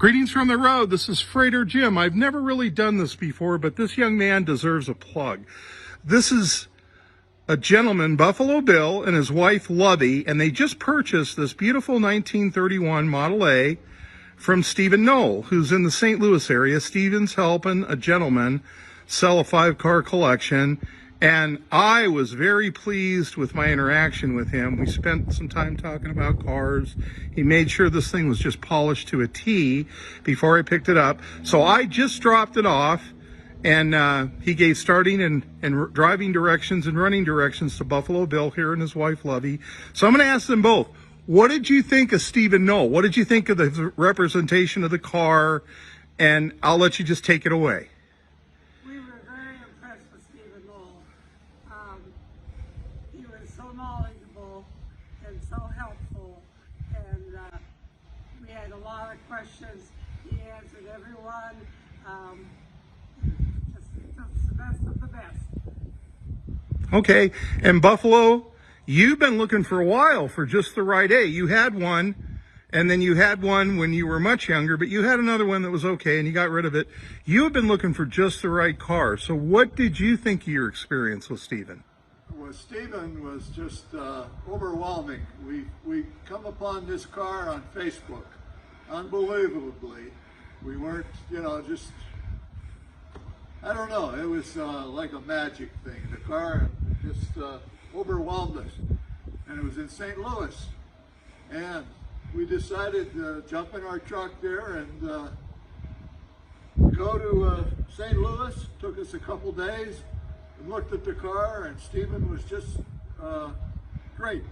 Greetings from the road. This is Freighter Jim. I've never really done this before, but this young man deserves a plug. This is a gentleman, Buffalo Bill, and his wife, Lovey, and they just purchased this beautiful 1931 Model A from Stephen Knoll, who's in the St. Louis area. Stephen's helping a gentleman sell a 5-car collection, and I was very pleased with my interaction with him. We spent some time talking about cars. He made sure this thing was just polished to a T before I picked it up. So I just dropped it off, and he gave starting and driving directions and running directions to Buffalo Bill here and his wife, Lovey. So I'm going to ask them both, what did you think of Stephen Knoll? What did you think of the representation of the car? And I'll let you just take it away. We were very impressed with Stephen Knoll. He was so knowledgeable and so helpful, and we had a lot of questions. He answered everyone. Just the best of the best. Okay, and Buffalo, you've been looking for a while for just the right A. You had one, and then you had one when you were much younger, but you had another one that was okay, and you got rid of it. You have been looking for just the right car. So what did you think of your experience with Stephen? Well, Stephen was just overwhelming. We come upon this car on Facebook, unbelievably. We weren't, just, I don't know, it was like a magic thing. The car just overwhelmed us, and it was in St. Louis. And we decided to jump in our truck there and go to St. Louis. Took us a couple days and looked at the car, and Stephen was just great.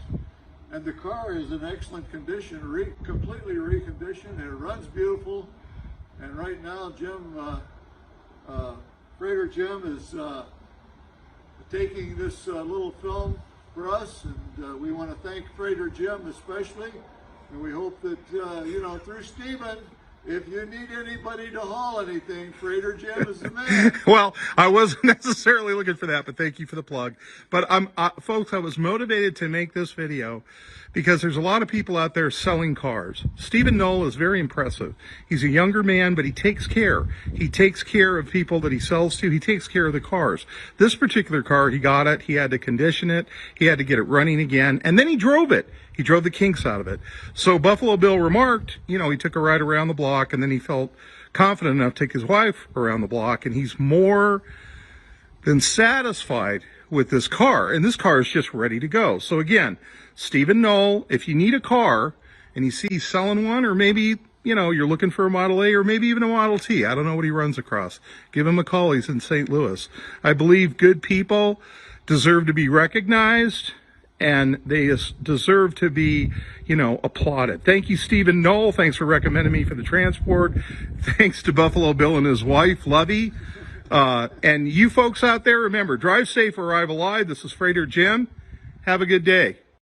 And the car is in excellent condition, completely reconditioned, and it runs beautiful. And right now, Freighter Jim is taking this little film for us, and we want to thank Freighter Jim especially. And we hope that, through Stephen, if you need anybody to haul anything, Freighter Jim is the man. Well, I wasn't necessarily looking for that, but thank you for the plug. But folks, I was motivated to make this video because there's a lot of people out there selling cars. Stephen Knoll is very impressive. He's a younger man, but he takes care. He takes care of people that he sells to. He takes care of the cars. This particular car, he got it. He had to condition it. He had to get it running again. And then he drove it. He drove the kinks out of it. So Buffalo Bill remarked, he took a ride around the block, and then he felt confident enough to take his wife around the block, and he's more than satisfied with this car. And this car is just ready to go. So again, Stephen Knoll, if you need a car and you see he's selling one, or maybe, you're looking for a Model A or maybe even a Model T, I don't know what he runs across, give him a call. He's in St. Louis. I believe good people deserve to be recognized, and they deserve to be, applauded. Thank you, Stephen Knoll. Thanks for recommending me for the transport. Thanks to Buffalo Bill and his wife, Lovey. And you folks out there, remember, drive safe, arrive alive. This is Freighter Jim. Have a good day.